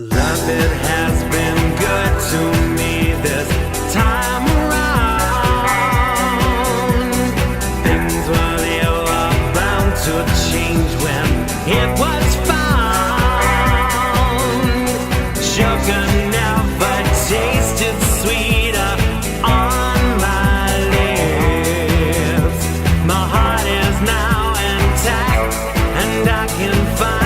Love, it has been good to me this time around. Things were ever bound to change when it was found. Sugar never tasted sweeter on my lips. My heart is now intact and I can find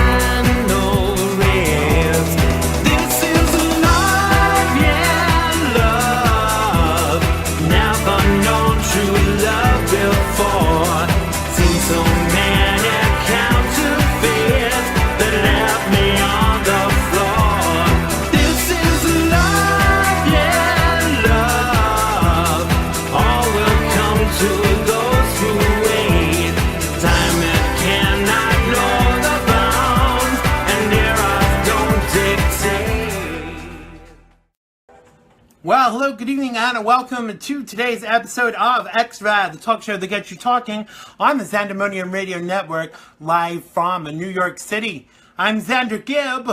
Well, hello, good evening, and welcome to today's episode of X-Rad, the talk show that gets you talking on the Xandemonium Radio Network, live from New York City. I'm Xander Gibb.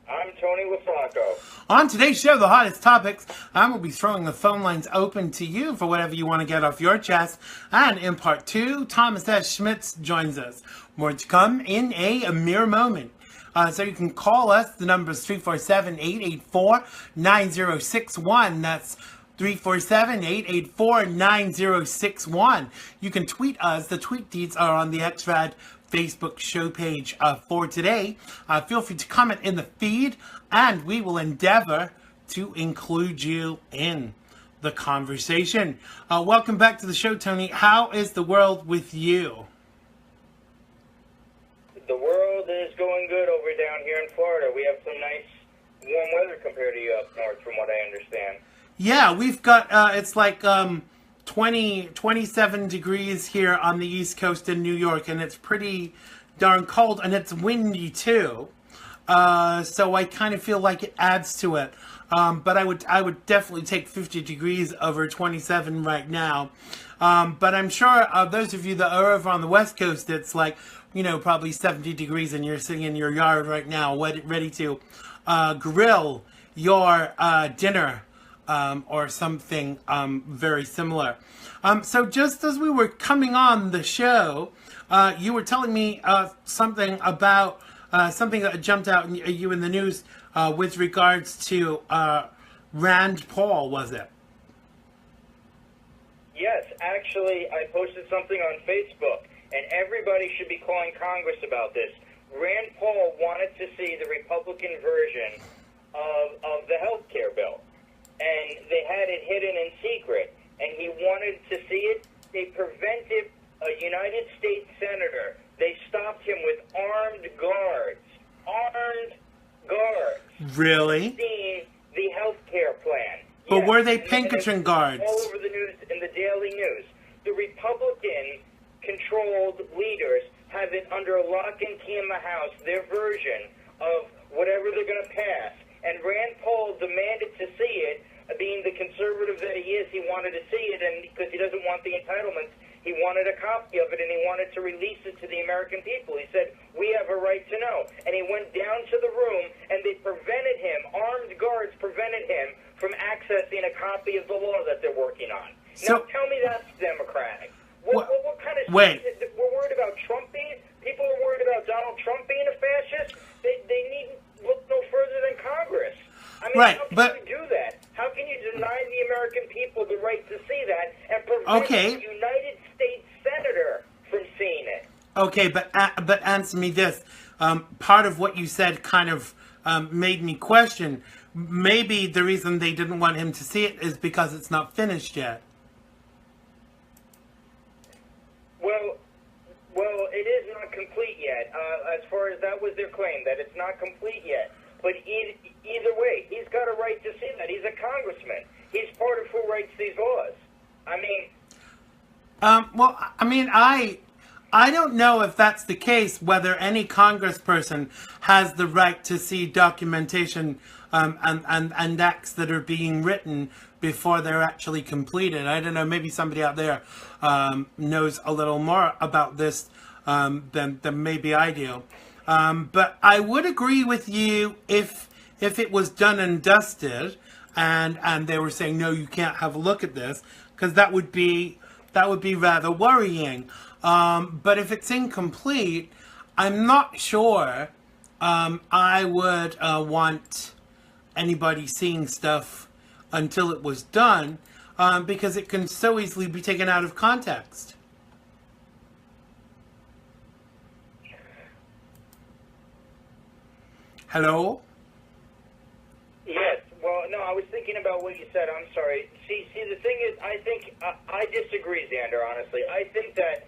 I'm Tony Losacco. On today's show, the hottest topics, I'm going to be throwing the phone lines open to you for whatever you want to get off your chest. And in part two, Thomas S Schmitz joins us. More to come in a mere moment. So you can call us. The number is 347-884-9061. That's 347-884-9061. You can tweet us. The tweet deeds are on the Xrad Facebook show page for today. Feel free to comment in the feed, and we will endeavor to include you in the conversation. Welcome back to the show, Tony. How is the world with you? The world is going good over down here in Florida. We have some nice warm weather compared to you up north, from what I understand. Yeah, we've got, it's like 27 degrees here on the East Coast in New York, and it's pretty darn cold, and it's windy too. So I kind of feel like it adds to it. But I would definitely take 50 degrees over 27 right now. But I'm sure those of you that are over on the West Coast, it's like, you know, probably 70 degrees, and you're sitting in your yard right now, ready to grill your dinner or something very similar. So just as we were coming on the show, you were telling me something about something that jumped out at you in the news with regards to Rand Paul, was it? Yes, actually, I posted something on Facebook, and everybody should be calling Congress about this. Rand Paul wanted to see the Republican version of the health care bill, and they had it hidden in secret, and he wanted to see it. They prevented a United States senator. They stopped him with armed guards. Armed guards. Really? Seeing the health care plan. But yes. were they Pinkerton guards? All over the news, in the daily news. The Republican-controlled leaders have it under lock and key in the House, their version of whatever they're going to pass. And Rand Paul demanded to see it, being the conservative that he is. He wanted to see it, and because he doesn't want the entitlements, he wanted a copy of it, and he wanted to release it to the American people. He said, we have a right to know. And he went down to the room, and they prevented him, armed guards prevented him from accessing a copy of the law that they're working on. Now, tell me that's democratic. What kind of... Wait. We're worried about Trump being... People are worried about Donald Trump being a fascist. They need look no further than Congress. I mean, right, how can but... you do that? How can you deny the American people the right to see that and prevent the United States senator from seeing it? Okay, but answer me this. Part of what you said kind of made me question. Maybe the reason they didn't want him to see it is because it's not finished yet. Well, it is not complete yet. As far as that was their claim, that it's not complete yet. But either way, he's got a right to see that. He's a congressman. He's part of who writes these laws. I mean... I don't know if that's the case, whether any congressperson has the right to see documentation and acts that are being written before they're actually completed. I don't know, maybe somebody out there knows a little more about this than maybe I do. But I would agree with you if it was done and dusted, and they were saying no, you can't have a look at this, because that would be rather worrying. But if it's incomplete, I'm not sure I would want anybody seeing stuff until it was done, because it can so easily be taken out of context. Hello? Yes. Well, no, I was thinking about what you said. I'm sorry. See, the thing is, I think I disagree, Xander. Honestly, I think that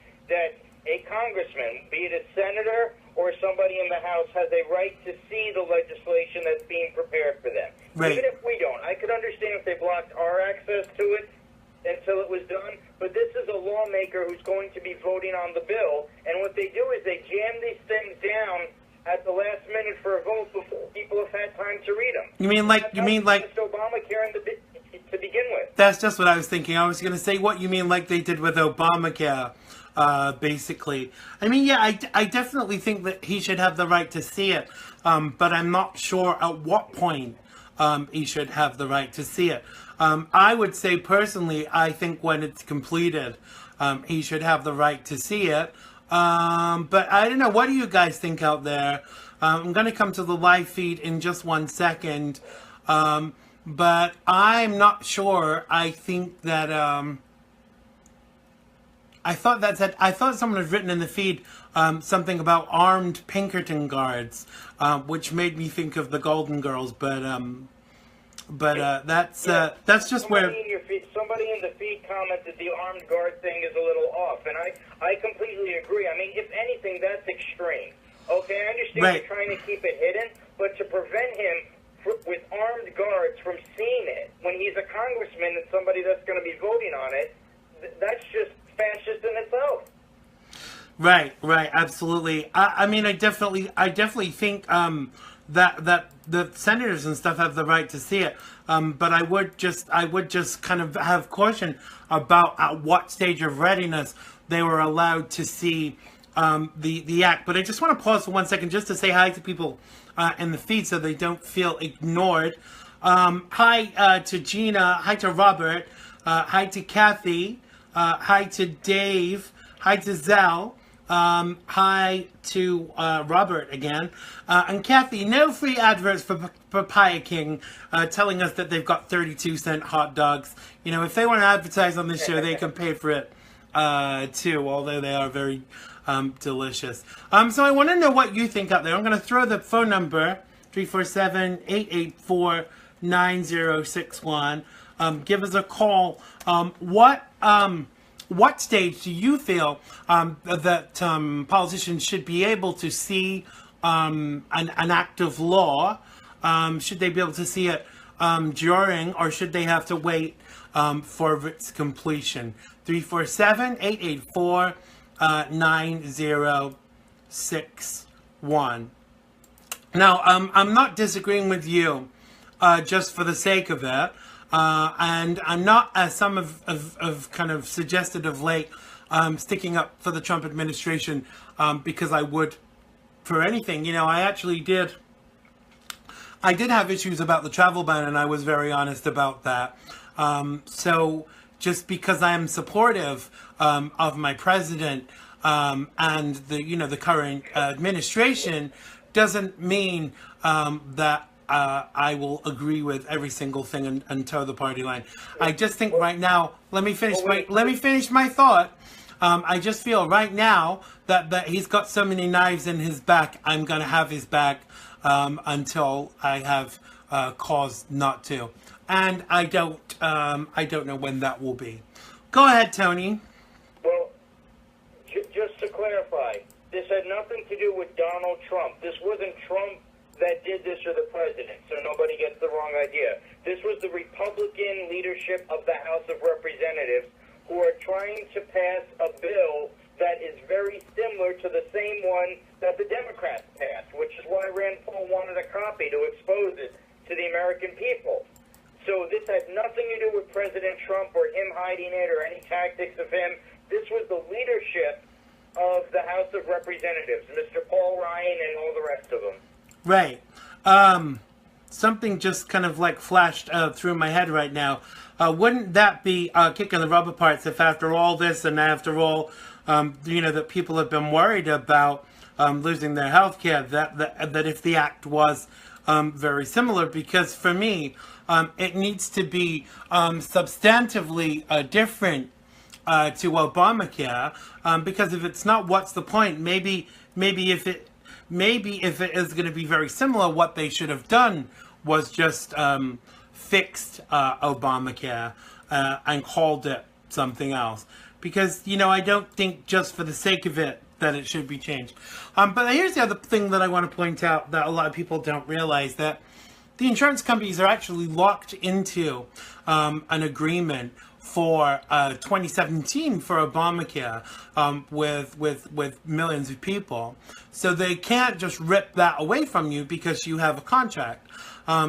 a congressman, be it a senator or somebody in the House, has a right to see the legislation that's being prepared for them. Right. Even if we don't, I could understand if they blocked our access to it until it was done. But this is a lawmaker who's going to be voting on the bill, and what they do is they jam these things down at the last minute for a vote before people have had time to read them. You mean like Obamacare to begin with? That's just what I was thinking. I was going to say what you mean like they did with Obamacare, basically. I mean, yeah, I definitely think that he should have the right to see it, but I'm not sure at what point he should have the right to see it. I would say personally, I think when it's completed, he should have the right to see it. But I don't know. What do you guys think out there? I'm going to come to the live feed in just 1 second. But I'm not sure. I think that, I thought someone had written in the feed, something about armed Pinkerton guards, which made me think of the Golden Girls, but that's just where... Somebody in the feed commented the armed guard thing is a little off, and I completely agree. I mean, if anything, that's extreme. Okay, I understand Right. you're trying to keep it hidden, but to prevent him with armed guards from seeing it when he's a congressman and somebody that's going to be voting on it, that's just fascist in itself. Right, absolutely. I mean, I definitely think that the senators and stuff have the right to see it. But I would just kind of have caution about at what stage of readiness they were allowed to see the act. But I just want to pause for 1 second just to say hi to people in the feed so they don't feel ignored. Hi to Gina. Hi to Robert. Hi to Kathy. Hi to Dave. Hi to Zell. Hi to Robert again. And Kathy, no free adverts for Papaya King, telling us that they've got 32-cent hot dogs. You know, if they want to advertise on this show, they can pay for it too, although they are very delicious. So I want to know what you think out there. I'm going to throw the phone number, 347-884-9061. Give us a call. What stage do you feel that politicians should be able to see an act of law? Should they be able to see it during, or should they have to wait for its completion? 347-884-9061. Now, I'm not disagreeing with you just for the sake of it. And I'm not, as some have kind of suggested of late, sticking up for the Trump administration because I would for anything. You know, I did have issues about the travel ban, and I was very honest about that. So just because I am supportive of my president and the current administration doesn't mean that I will agree with every single thing and toe the party line. I just think right now, let me finish my thought. I just feel right now that he's got so many knives in his back. I'm going to have his back until I have cause not to, and I don't know when that will be. Go ahead, Tony. Well, just to clarify, this had nothing to do with Donald Trump. This wasn't Trump that did this or the president, so nobody gets the wrong idea. This was the Republican leadership of the House of Representatives who are trying to pass a bill that is very similar to the same one that the Democrats passed, which is why Rand Paul wanted a copy to expose it to the American people. So this had nothing to do with President Trump or him hiding it or any tactics of him. This was the leadership of the House of Representatives, Mr. Paul Ryan and all the rest of them. Right. Something just kind of like flashed through my head right now. Wouldn't that be kicking the rubber parts if after all this and after all, that people have been worried about losing their health care, that if the act was very similar? Because for me, it needs to be substantively different to Obamacare, because if it's not, what's the point? Maybe if it is going to be very similar, what they should have done was just fixed Obamacare and called it something else. Because, I don't think just for the sake of it that it should be changed. But here's the other thing that I want to point out that a lot of people don't realize, that the insurance companies are actually locked into an agreement for 2017 for Obamacare with millions of people. So they can't just rip that away from you because you have a contract.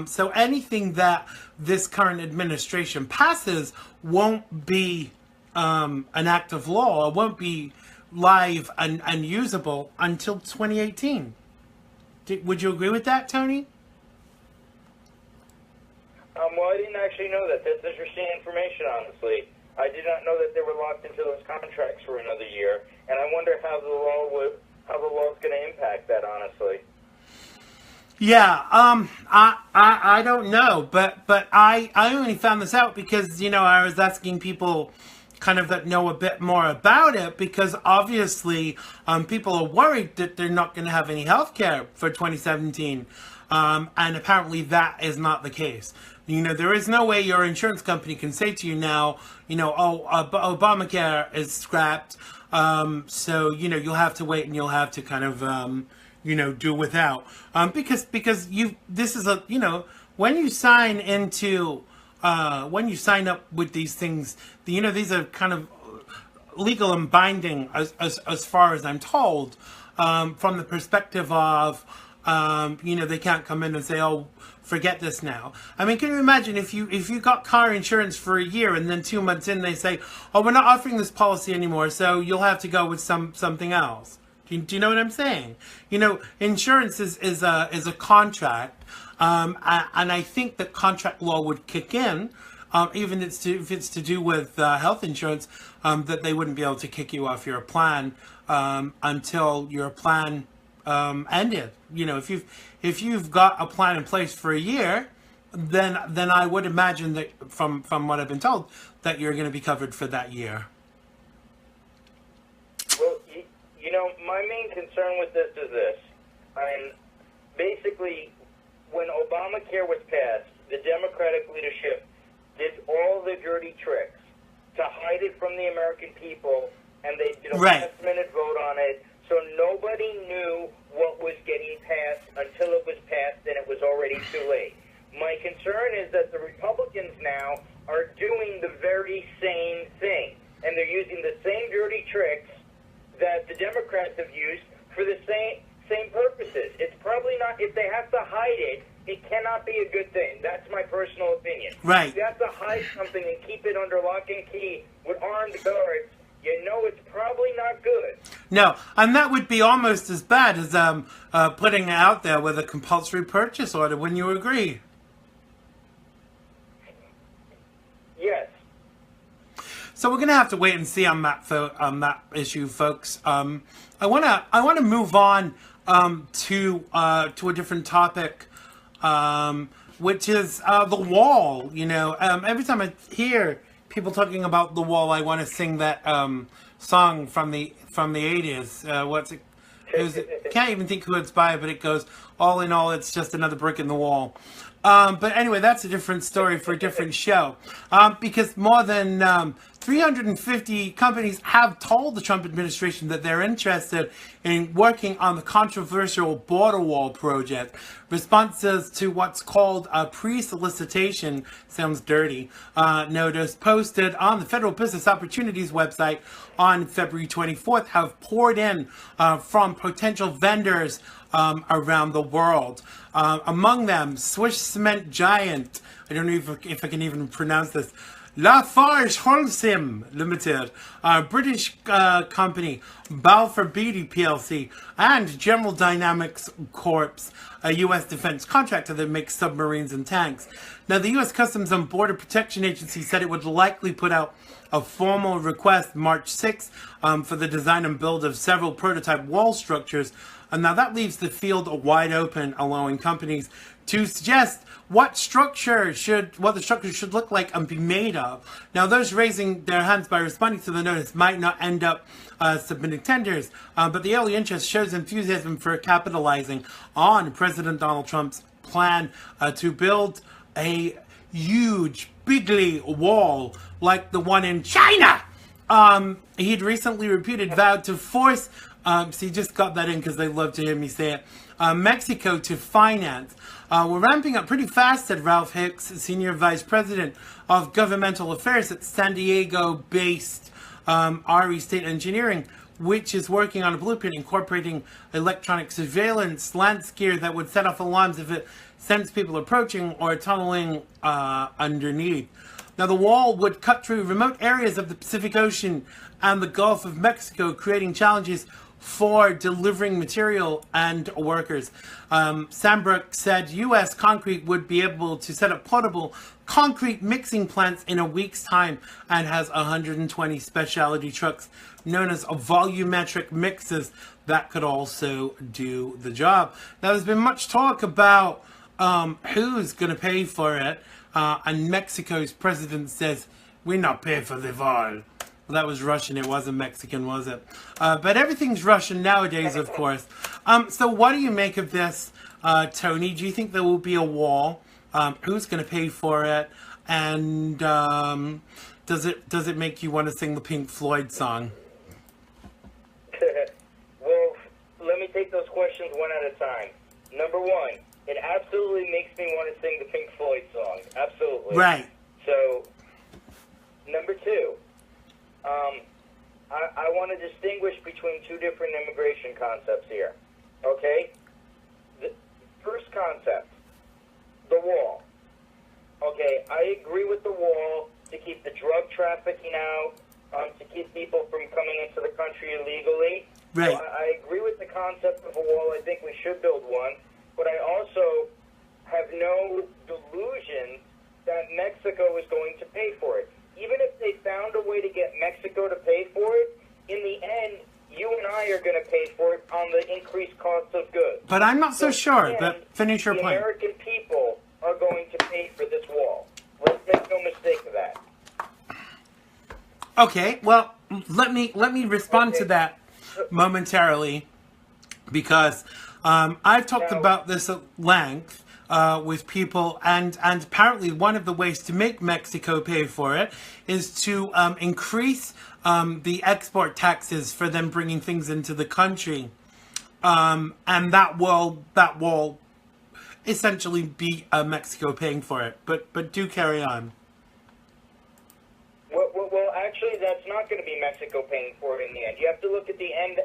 So anything that this current administration passes won't be an act of law, or won't be live and usable until 2018. Would you agree with that, Tony? Well, I didn't actually know that. That's interesting information, honestly. I did not know that they were locked into those contracts for another year, and I wonder how the law is going to impact that, honestly. Yeah, I don't know, but I only found this out because, I was asking people kind of that know a bit more about it, because obviously people are worried that they're not going to have any health care for 2017, and apparently that is not the case. There is no way your insurance company can say to you now, Obamacare is scrapped, so, you'll have to wait and you'll have to kind of, do without. Because this is when you sign into, when you sign up with these things, these are kind of legal and binding as far as I'm told, from the perspective of, they can't come in and say, oh, forget this now. I mean, can you imagine if you got car insurance for a year and then 2 months in they say, oh, we're not offering this policy anymore, so you'll have to go with something else. Do you know what I'm saying? Insurance is a contract, and I think that contract law would kick in, even if it's to do with health insurance, that they wouldn't be able to kick you off your plan until your plan ended. If you've got a plan in place for a year, then I would imagine that from what I've been told that you're going to be covered for that year. Well, my main concern with this is this. Basically, when Obamacare was passed, the Democratic leadership did all the dirty tricks to hide it from the American people, and they did a last-minute vote on it, so nobody knew what was getting passed until it was passed, and it was already too late. My concern is that the Republicans now are doing the very same thing, and they're using the same dirty tricks that the Democrats have used for the same purposes. It's probably not, if they have to hide it, it cannot be a good thing. That's my personal opinion. Right. If you have to hide something and keep it under lock and key with armed guards, it's probably not good. No, and that would be almost as bad as putting it out there with a compulsory purchase order. Wouldn't you agree? Yes. So we're gonna have to wait and see on that issue, folks. I wanna move on to a different topic, which is the wall. Every time I hear people talking about the wall, I want to sing that song from the 80s. What's it? Can't even think who it's by, but it goes, all in all, it's just another brick in the wall. But anyway, that's a different story for a different show. Because more than 350 companies have told the Trump administration that they're interested in working on the controversial border wall project. Responses to what's called a pre-solicitation, sounds dirty, notice posted on the Federal Business Opportunities website on February 24th have poured in from potential vendors around the world. Among them, Swiss cement giant, I don't know if I can even pronounce this, Lafarge Holcim Limited, British company, Balfour Beatty PLC, and General Dynamics Corp, a U.S. defense contractor that makes submarines and tanks. Now, the U.S. Customs and Border Protection Agency said it would likely put out a formal request March 6th for the design and build of several prototype wall structures. And now that leaves the field wide open, allowing companies to suggest what the structure should look like and be made of. Now, those raising their hands by responding to the notice might not end up submitting tenders, but the early interest shows enthusiasm for capitalizing on President Donald Trump's plan to build a huge, bigly wall like the one in China. He'd recently repeated vowed to force, so he just got that in because they love to hear me say it, Mexico to finance. We're ramping up pretty fast, said Ralph Hicks, Senior Vice President of Governmental Affairs at San Diego-based RE State Engineering, which is working on a blueprint incorporating electronic surveillance lance gear that would set off alarms if it sends people approaching or tunneling underneath. Now, the wall would cut through remote areas of the Pacific Ocean and the Gulf of Mexico, creating challenges for delivering material and workers. Sambrook said U.S. Concrete would be able to set up portable concrete mixing plants in a week's time and has 120 specialty trucks known as volumetric mixers that could also do the job. Now, there's been much talk about who's going to pay for it, and Mexico's president says, we're not paying for the wall. Well, that was Russian, it wasn't Mexican, was it? But everything's Russian nowadays, of course. So what do you make of this, Tony? Do you think there will be a wall? Who's going to pay for it? And does it make you want to sing the Pink Floyd song? Well, let me take those questions one at a time. Number one, it absolutely makes me want to sing the Pink Floyd song. Absolutely. Right. So, number two, I want to distinguish between two different immigration concepts here. Okay? The first concept, the wall. Okay, I agree with the wall to keep the drug trafficking out, to keep people from coming into the country illegally. Right. So I agree with the concept of a wall. I think we should build one. But I also have no delusion that Mexico is going to pay for it. Even if they found a way to get Mexico to pay for it, in the end, you and I are going to pay for it on the increased cost of goods. But I'm not so sure, but finish your point. point. The American people are going to pay for this wall. Let's make no mistake of that. Okay, well, let me respond to that momentarily, because I've talked about this at length with people, and apparently one of the ways to make Mexico pay for it is to increase the export taxes for them bringing things into the country, and that will essentially be Mexico paying for it. But do carry on. Well, actually, that's not going to be Mexico paying for it in the end. You have to look at the end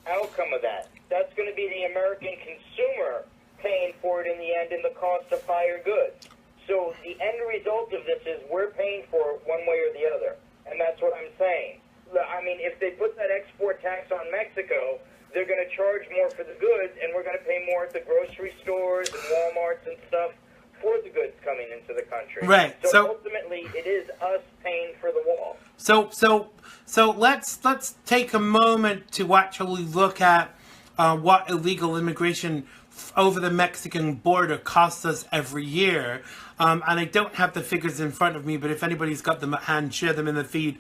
outcome of that. That's going to be the American consumer paying for it in the end in the cost of higher goods. So the end result of this is we're paying for it one way or the other. And that's what I'm saying. I mean, if they put that export tax on Mexico, they're going to charge more for the goods, and we're going to pay more at the grocery stores and Walmarts and stuff for the goods coming into the country. Right. So ultimately, it is us paying for the wall. So let's take a moment to actually look at what illegal immigration over the Mexican border costs us every year. And I don't have the figures in front of me, but if anybody's got them at hand, share them in the feed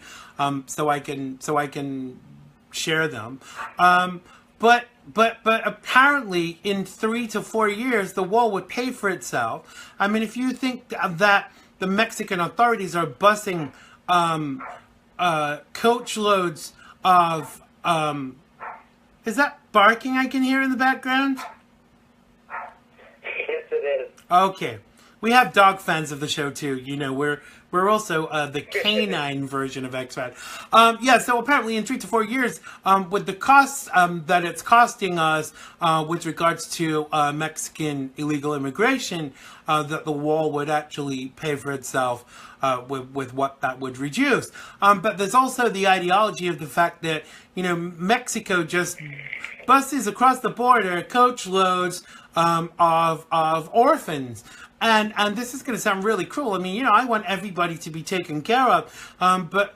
so I can share them. But apparently in 3 to 4 years, the wall would pay for itself. I mean, if you think that the Mexican authorities are busing coach loads of, is that barking I can hear in the background? Yes, it is. Okay. we have dog fans of the show too. You know, we're also the canine version of Xrad. Yeah, so apparently in 3 to 4 years, with the costs that it's costing us with regards to Mexican illegal immigration, that the wall would actually pay for itself with what that would reduce. But there's also the ideology of the fact that, you know, Mexico just buses across the border coach loads of orphans. And this is going to sound really cruel. I mean, you know, I want everybody to be taken care of, but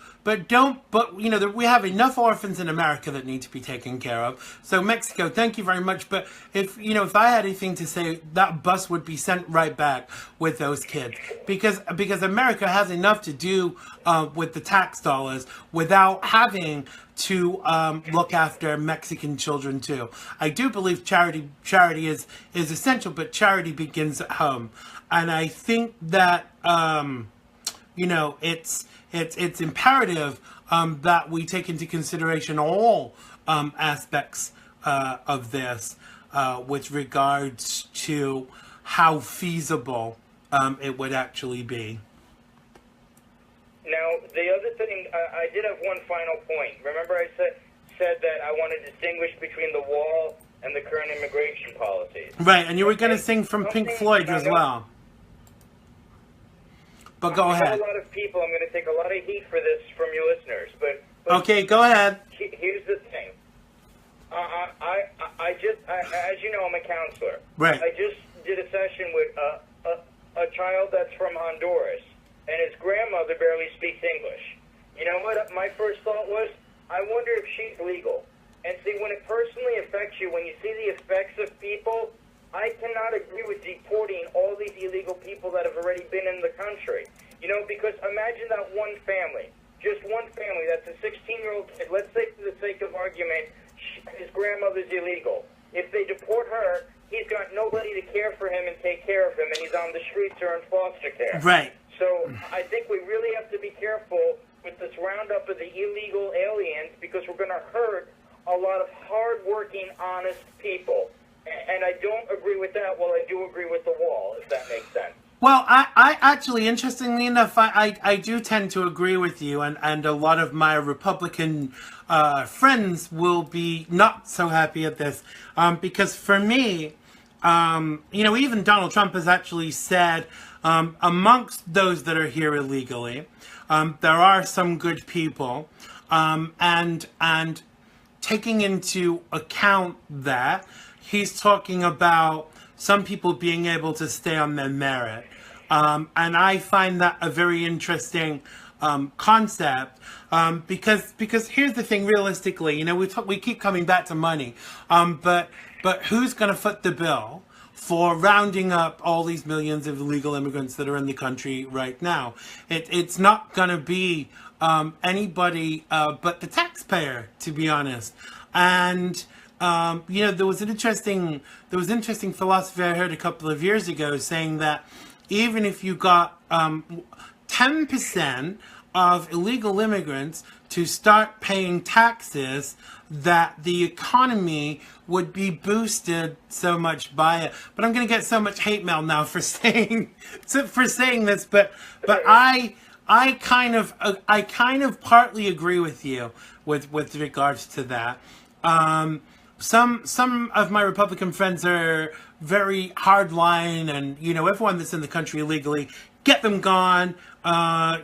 you know, we have enough orphans in America that need to be taken care of. So Mexico, thank you very much. But if I had anything to say, that bus would be sent right back with those kids, because America has enough to do with the tax dollars without having to look after Mexican children too. I do believe charity is essential, but charity begins at home, and I think that you know, it's imperative that we take into consideration all aspects of this with regards to how feasible it would actually be. Now, the other thing, I did have one final point. Remember I said that I want to distinguish between the wall and the current immigration policies. Right, and you were going to sing from Pink Floyd as well. But go ahead. A lot of people, I'm going to take a lot of heat for this from you listeners. But okay, go ahead. Here's the thing. I just, as you know, I'm a counselor. Right. I just did a session with a child that's from Honduras, and his grandmother barely speaks English. You know what? My first thought was, I wonder if she's legal. And see, when it personally affects you, when you see the effects of people, I cannot agree with deporting all these illegal people that have already been in the country. You know, because imagine that one family, just one family, that's a 16-year-old kid. Let's say, for the sake of argument, his grandmother's illegal. If they deport her, he's got nobody to care for him and take care of him, and he's on the streets or in foster care. Right. So I think we really have to be careful with this roundup of the illegal aliens, because we're going to hurt a lot of hard-working, honest people. And I don't agree with that, while I do agree with the wall, if that makes sense. Well, I actually, interestingly enough, I do tend to agree with you, and a lot of my Republican friends will be not so happy at this, because for me, you know, even Donald Trump has actually said, amongst those that are here illegally, there are some good people, and taking into account that, he's talking about some people being able to stay on their merit. And I find that a very interesting concept, because here's the thing, realistically, you know, we keep coming back to money, but who's going to foot the bill for rounding up all these millions of illegal immigrants that are in the country right now? It's not going to be anybody but the taxpayer, to be honest. And you know, there was interesting philosophy I heard a couple of years ago saying that even if you got 10% of illegal immigrants to start paying taxes, that the economy would be boosted so much by it. But I'm going to get so much hate mail now for saying this, but I kind of partly agree with you with regards to that. Some of my Republican friends are very hardline, and, you know, everyone that's in the country illegally, get them gone,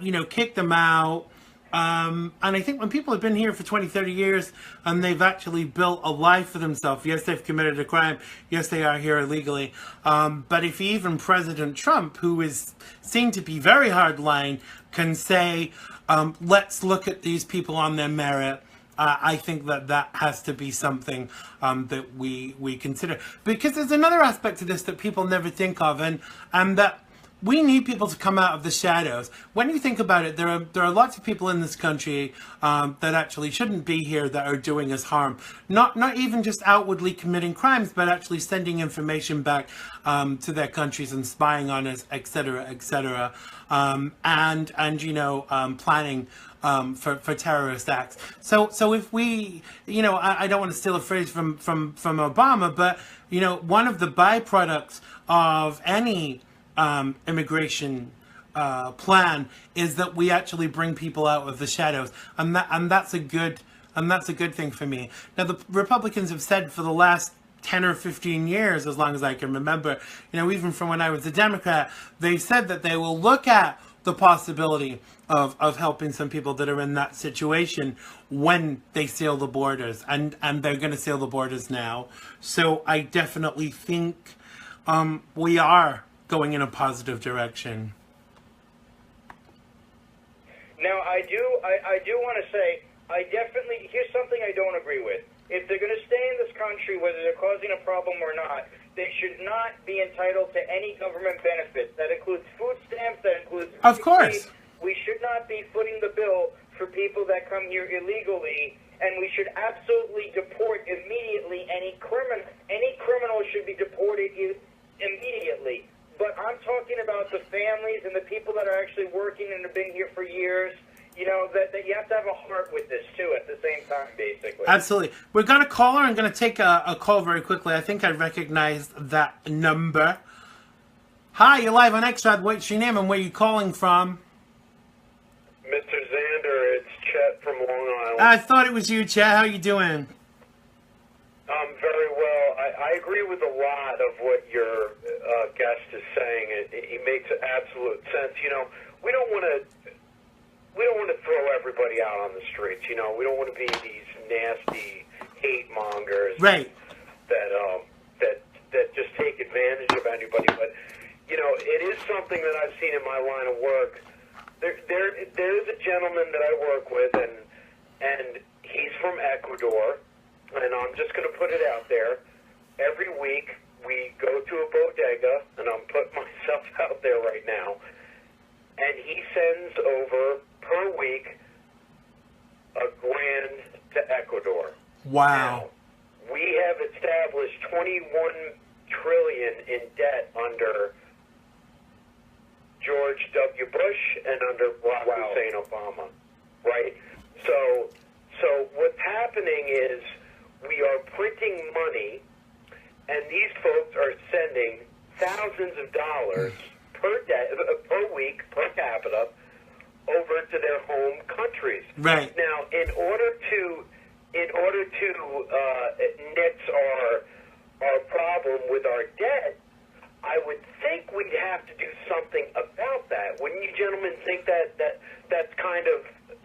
you know, kick them out. And I think when people have been here for 20, 30 years, and they've actually built a life for themselves, yes, they've committed a crime, yes, they are here illegally, but if even President Trump, who is seen to be very hardline, can say, let's look at these people on their merit, I think that has to be something that we consider. Because there's another aspect to this that people never think of, and that we need people to come out of the shadows. When you think about it, there are lots of people in this country that actually shouldn't be here, that are doing us harm. Not even just outwardly committing crimes, but actually sending information back to their countries and spying on us, etc., etc. And you know, planning for terrorist acts. So if we, you know, I don't want to steal a phrase from Obama, but, you know, one of the byproducts of any immigration plan is that we actually bring people out of the shadows, and that's a good thing for me. Now, the Republicans have said for the last 10 or 15 years, as long as I can remember, even from when I was a Democrat, they've said that they will look at the possibility of helping some people that are in that situation when they seal the borders, and they're going to seal the borders now. So I definitely think we are going in a positive direction. Now, I do want to say, here's something I don't agree with. If they're going to stay in this country, whether they're causing a problem or not, they should not be entitled to any government benefits. That includes food stamps, that includes... Of course. We should not be footing the bill for people that come here illegally, and we should absolutely deport immediately any criminal. Any criminal should be deported immediately. But I'm talking about the families and the people that are actually working and have been here for years. That you have to have a heart with this, too, at the same time, basically. Absolutely. We've got a caller. I'm going to take a call very quickly. I think I recognize that number. Hi, you're live on X-Rad. What's your name and where are you calling from? Mr. Xander, it's Chet from Long Island. I thought it was you, Chet. How you doing? Very well. I agree with a lot of what your guest is saying. It makes absolute sense. We don't want to throw everybody out on the streets. We don't want to be these nasty hate mongers, right? That just take advantage of anybody. But it is something that I've seen in my line of work. There is a gentleman that I work with, and he's from Ecuador, and I'm just going to put it out there. Every week we go to a bodega, and I'm putting myself out there right now, and he sends over per week $1,000 to Ecuador. Wow. Now, we have established $21 trillion in debt under George W. Bush and under Barack Hussein Obama, right? So what's happening is we are printing money, and these folks are sending thousands of dollars per week, per capita, over to their home countries. Right. Now, in order to nix our problem with our debt, I would think we'd have to do something about that. Wouldn't you gentlemen think that's kind of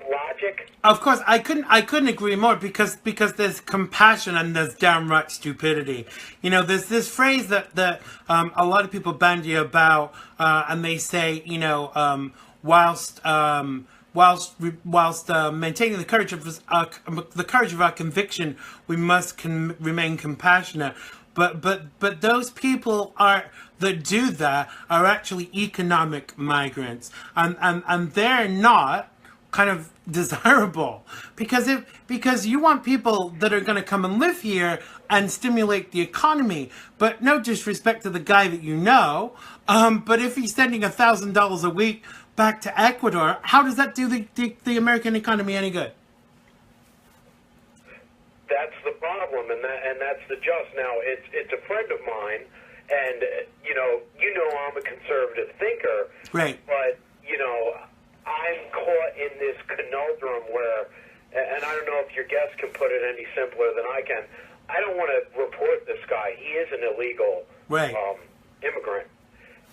logic? Of course, I couldn't agree more because there's compassion and there's downright stupidity. There's this phrase that a lot of people bandy about, and they say, whilst maintaining the courage of our conviction, we must remain compassionate. But those people that do that are actually economic migrants, and they're not kind of desirable because you want people that are going to come and live here and stimulate the economy. But no disrespect to the guy that but if he's sending $1,000 a week back to Ecuador, how does that do the American economy any good? That's the problem, and that's the just. Now, it's a friend of mine, and I'm a conservative thinker, right? But I'm caught in this conundrum where, and I don't know if your guest can put it any simpler than I can. I don't want to report this guy. He is an illegal immigrant,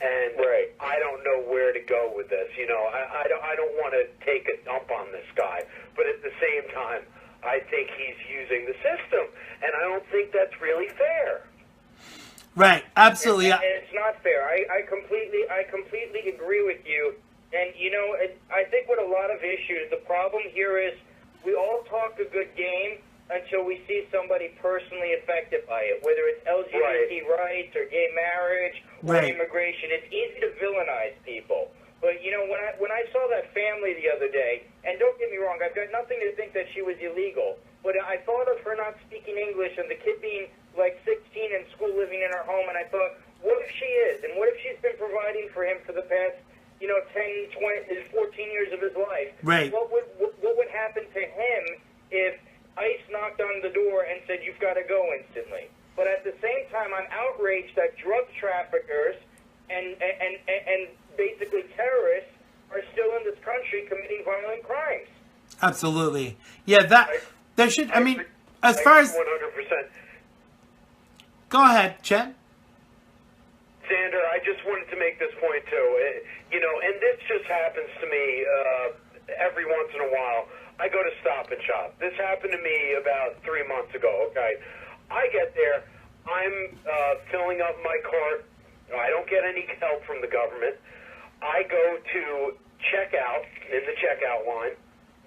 and I don't know where to go with this. I don't want to take a dump on this guy, but at the same time, I think he's using the system, and I don't think that's really fair. Right, absolutely. And it's not fair. I completely agree with you. And I think with a lot of issues, the problem here is we all talk a good game until we see somebody personally affected by it, whether it's LGBT rights or gay marriage or immigration. It's easy to villainize people. But when I saw that family the other day, and don't get me wrong, I've got nothing to think that she was illegal, but I thought of her not speaking English and the kid being like 16 in school living in her home, and I thought, what if she is? And what if she's been providing for him for the past 10, 20, 14 years of his life? Right. What would happen to him if ICE knocked on the door and said, you've got to go instantly? But at the same time, I'm outraged that drug traffickers and basically terrorists are still in this country committing violent crimes. Absolutely. Yeah, there should, I mean, as far as... 100%. Go ahead, Chet. Xander, I just wanted to make this point too. And this just happens to me every once in a while. I go to Stop and Shop. This happened to me about 3 months ago, okay? I get there. I'm filling up my cart. I don't get any help from the government. I go to checkout in the checkout line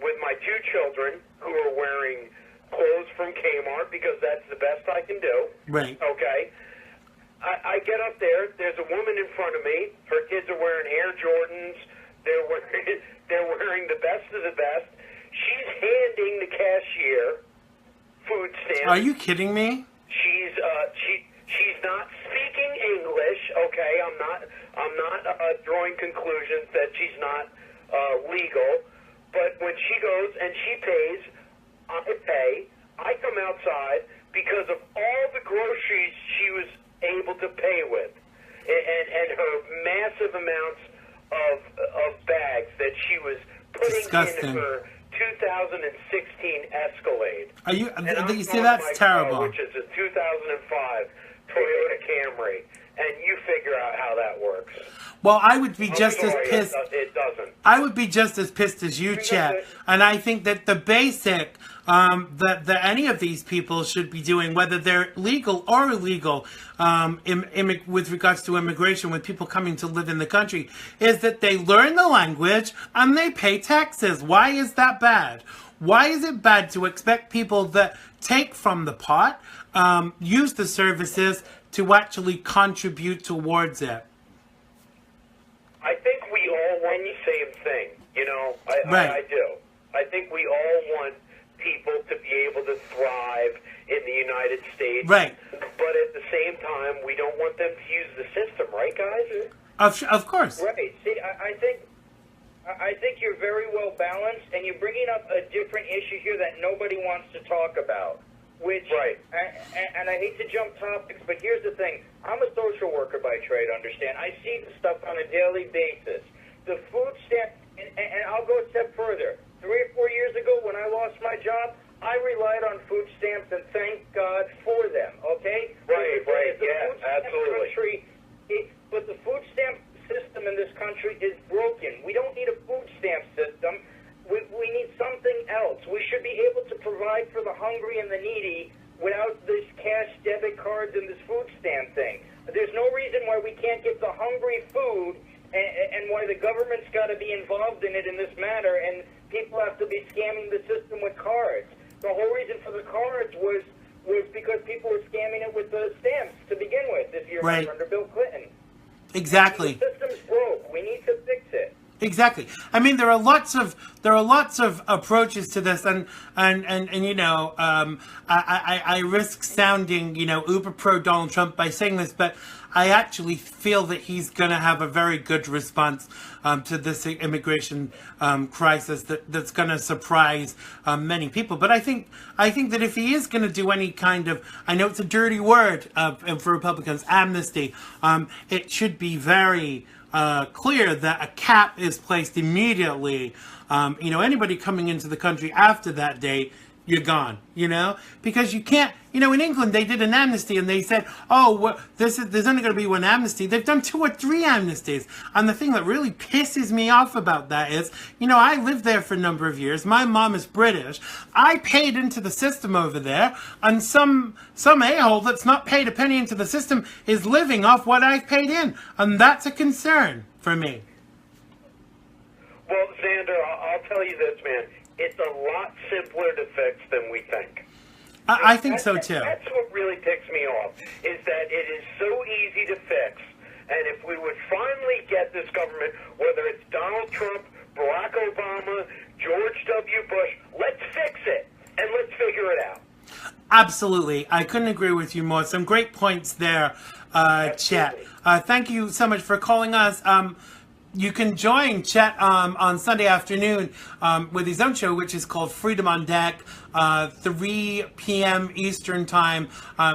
with my 2 children who are wearing clothes from Kmart because that's the best I can do. Right. Okay? I get up there. There's a woman in front of me. Her kids are wearing Air Jordans. They're wearing the best of the best. She's handing the cashier food stamps. Are you kidding me? She's not speaking English. Okay, I'm not drawing conclusions that she's not legal. But when she goes and she pays, I pay. I come outside because of all the groceries she was able to pay with, and her massive amounts of bags that she was putting Disgusting. in her 2016 Escalade. Are you? And You see, that's my terrible. Car, which is a 2005 Toyota Camry, and you figure out how that works. Well, I would be I'm just as sorry, pissed. It doesn't. I would be just as pissed as you, Chet. And I think that the basic that any of these people should be doing, whether they're legal or illegal, with regards to immigration, with people coming to live in the country, is that they learn the language and they pay taxes. Why is that bad? Why is it bad to expect people that take from the pot, use the services, to actually contribute towards it? I think we all want the same thing, Right. I do. I think we all want people to be able to thrive in the United States. Right. But at the same time, we don't want them to use the system, right, guys? Of course. Right. See, I think you're very well balanced, and you're bringing up a different issue here that nobody wants to talk about. Which, right. And I hate to jump topics, but here's the thing. I'm a social worker by trade, understand? I see the stuff on a daily basis. The food stamp, and I'll go a step further. 3 or 4 years ago when I lost my job, I relied on food stamps, and thank God for them, okay? Right, yeah, absolutely. But the food stamp system in this country is broken. We don't need a food stamp system. We need something else. We should be able to provide for the hungry and the needy without this cash debit cards and this food stamp thing. There's no reason why we can't get the hungry food and why the government's got to be involved in it in this matter and people have to be scamming the system with cards. The whole reason for the cards was because people were scamming it with the stamps to begin with, if you remember, under Bill Clinton. Exactly. The system's broke. We need to fix it. Exactly. I mean, there are lots of approaches to this, and I risk sounding uber pro Donald Trump by saying this, but I actually feel that he's going to have a very good response to this immigration crisis that's going to surprise many people. But I think that if he is going to do any kind of, I know it's a dirty word for Republicans, amnesty, it should be very clear that a cap is placed immediately. Anybody coming into the country after that date, you're gone, because you can't, in England, they did an amnesty and they said, there's only going to be one amnesty. They've done 2 or 3 amnesties. And the thing that really pisses me off about that is, I lived there for a number of years. My mom is British. I paid into the system over there, and some a-hole that's not paid a penny into the system is living off what I paid in. And that's a concern for me. Well, Xander, I'll tell you this, man. It's a lot simpler to fix than we think. I think so, too. That's what really ticks me off, is that it is so easy to fix. And if we would finally get this government, whether it's Donald Trump, Barack Obama, George W. Bush, let's fix it, and let's figure it out. Absolutely. I couldn't agree with you more. Some great points there, Chet. Thank you so much for calling us. you can join Chet on Sunday afternoon with his own show, which is called Freedom on Deck, 3 p.m. Eastern Time.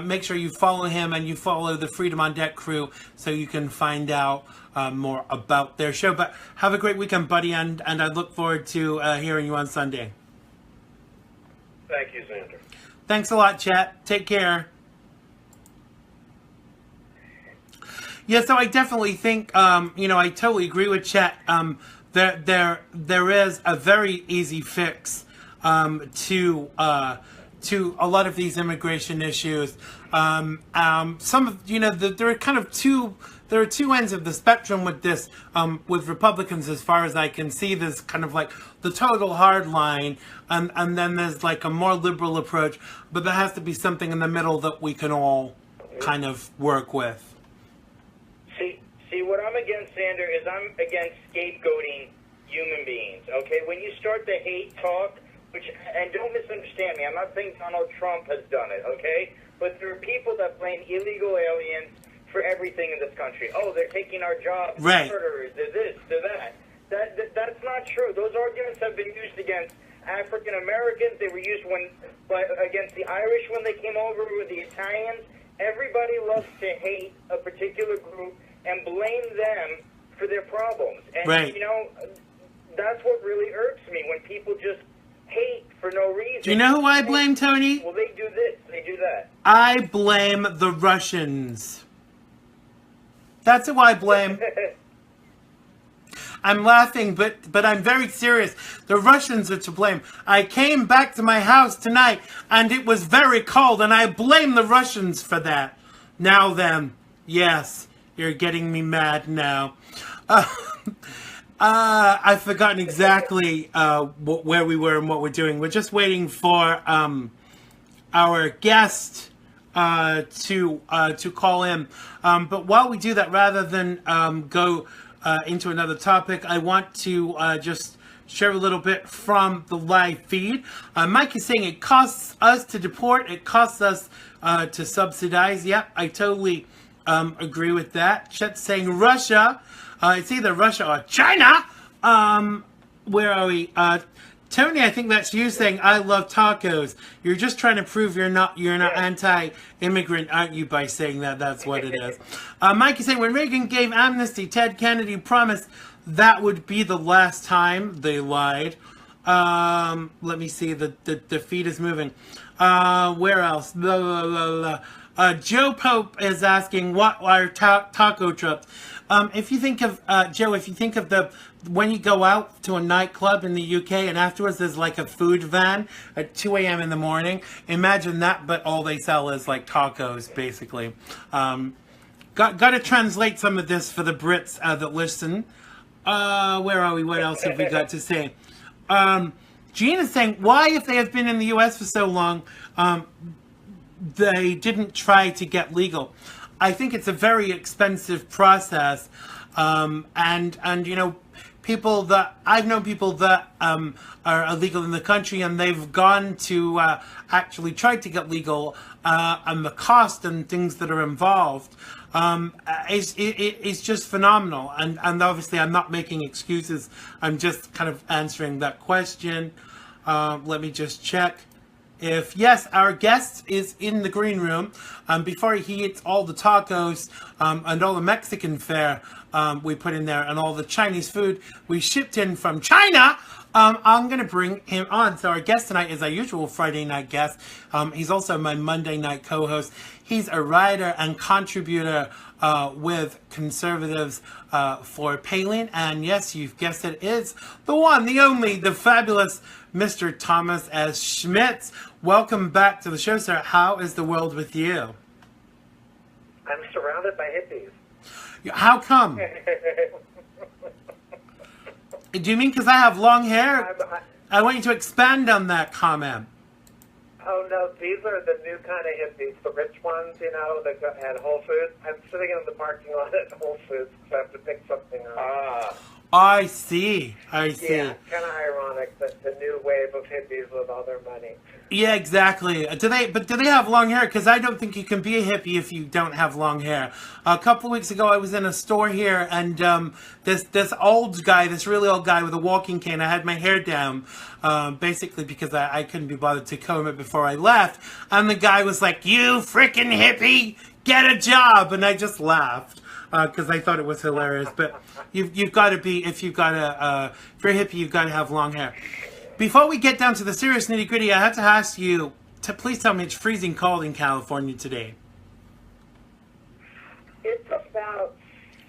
Make sure you follow him and you follow the Freedom on Deck crew so you can find out more about their show. But have a great weekend, buddy, and I look forward to hearing you on Sunday. Thank you, Xander. Thanks a lot, Chet. Take care. Yeah, so I definitely think, I totally agree with Chet. There is a very easy fix to a lot of these immigration issues. There are kind of two ends of the spectrum with this, with Republicans, as far as I can see. There's kind of like the total hard line, and then there's like a more liberal approach, but there has to be something in the middle that we can all kind of work with. See, what I'm against, Xander, is I'm against scapegoating human beings, okay? When you start the hate talk, and don't misunderstand me, I'm not saying Donald Trump has done it, okay? But there are people that blame illegal aliens for everything in this country. Oh, they're taking our jobs, right. Murderers, they're this, they're that. That's not true. Those arguments have been used against African Americans. They were used against the Irish when they came over, with the Italians. Everybody loves to hate a particular group and blame them for their problems. And, right. That's what really irks me, when people just hate for no reason. Do you know who I blame, Tony? Well, they do this, they do that. I blame the Russians. That's who I blame. I'm laughing, but I'm very serious. The Russians are to blame. I came back to my house tonight, and it was very cold, and I blame the Russians for that. Now then, yes. You're getting me mad now. I've forgotten exactly where we were and what we're doing. We're just waiting for our guest to call in. But while we do that, rather than go into another topic, I want to just share a little bit from the live feed. Mike is saying it costs us to deport. It costs us to subsidize. Yep, I totally agree with that. Chet's saying Russia. It's either Russia or China. Where are we? Tony, I think that's you saying I love tacos. You're just trying to prove you're not anti-immigrant, aren't you, by saying that? That's what it is. Mike is saying when Reagan gave amnesty, Ted Kennedy promised that would be the last time. They lied. Let me see. The feed is moving. Where else? Blah, blah, blah, blah. Joe Pope is asking, what are taco trucks? If you think of, Joe, if you think of when you go out to a nightclub in the UK and afterwards there's like a food van at 2 a.m. in the morning, imagine that, but all they sell is like tacos, basically. Got to translate some of this for the Brits that listen. Where are we? What else have we got to say? Gene is saying, why, if they have been in the US for so long, they didn't try to get legal? I think it's a very expensive process, and I've known people that are illegal in the country, and they've gone to actually try to get legal, and the cost and things that are involved is just phenomenal. And obviously, I'm not making excuses. I'm just kind of answering that question. Let me just check. If yes, our guest is in the green room. Before he eats all the tacos and all the Mexican fare we put in there and all the Chinese food we shipped in from China, I'm going to bring him on. So our guest tonight is our usual Friday night guest. He's also my Monday night co-host. He's a writer and contributor with Conservatives for Palin. And yes, you've guessed it, is the one, the only, the fabulous Mr. Thomas S Schmitz. Welcome back to the show, sir. How is the world with you? I'm surrounded by hippies. How come? Do you mean because I have long hair? I want you to expand on that comment. Oh, no, these are the new kind of hippies, the rich ones, that had Whole Foods. I'm sitting in the parking lot at Whole Foods because I have to pick something up. I see. Yeah, kind of ironic, that the new wave of hippies with all their money. Yeah, exactly. Do they have long hair? Because I don't think you can be a hippie if you don't have long hair. A couple of weeks ago, I was in a store here, and this old guy, this really old guy with a walking cane. I had my hair down, basically because I couldn't be bothered to comb it before I left. And the guy was like, "You freaking hippie, get a job!" And I just laughed because I thought it was hilarious. But you've got to be if you're a hippie, you've got to have long hair. Before we get down to the serious nitty-gritty, I have to ask you to please tell me it's freezing cold in California today. It's about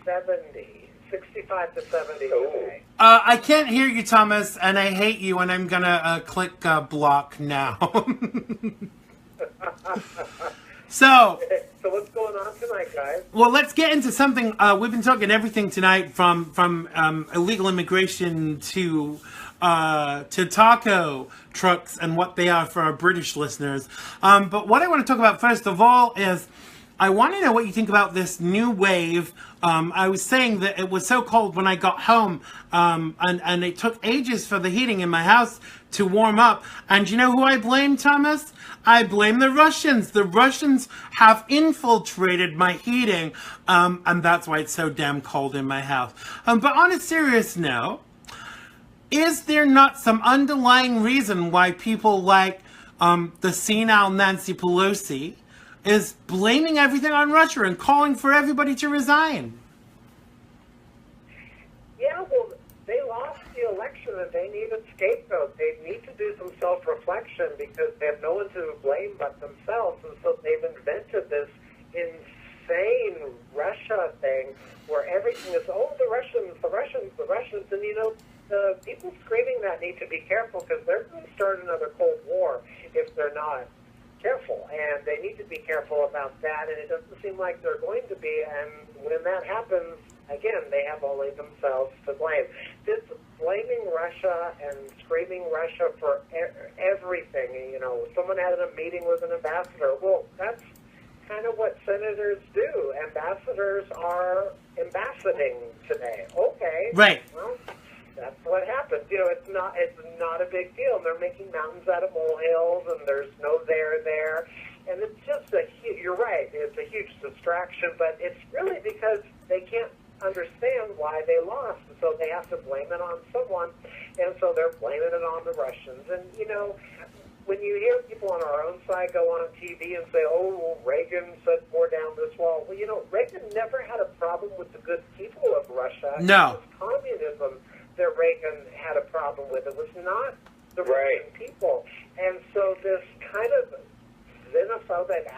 65 to 70 today. I can't hear you, Thomas, and I hate you, and I'm going to click block now. So what's going on tonight, guys? Well, let's get into something. We've been talking everything tonight from illegal immigration to taco trucks and what they are for our British listeners. But what I want to talk about first of all is I want to know what you think about this new wave. I was saying that it was so cold when I got home, and it took ages for the heating in my house to warm up. And you know who I blame, Thomas? I blame the Russians. The Russians have infiltrated my heating, and that's why it's so damn cold in my house. But on a serious note, is there not some underlying reason why people like the senile Nancy Pelosi is blaming everything on Russia and calling for everybody to resign? Yeah, well, they lost the election and they need a scapegoat. They need to do some self-reflection because they have no one to blame but themselves. And so they've invented this insane Russia thing where everything is, oh, the Russians, the Russians, the Russians. And, you know, the people screaming that need to be careful because they're going to start another Cold War if they're not careful. And they need to be careful about that. And it doesn't seem like they're going to be. And when that happens, again, they have only themselves to blame. This blaming Russia and screaming Russia for everything. You know, someone had a meeting with an ambassador. Well, that's kind of what senators do. Ambassadors are ambassading today. Okay. Right. Well, that's what happens. You know, it's not a big deal. They're making mountains out of molehills, and there's no there. And it's just you're right, it's a huge distraction, but it's really because they can't understand why they lost, and so they have to blame it on someone, and so they're blaming it on the Russians. And, you know, when you hear people on our own side go on TV and say, oh, well, Reagan said pour down this wall. Well, you know, Reagan never had a problem with the good people of Russia. No. It was communism that Reagan had a problem with. It was not the Russian people. And so this kind of xenophobic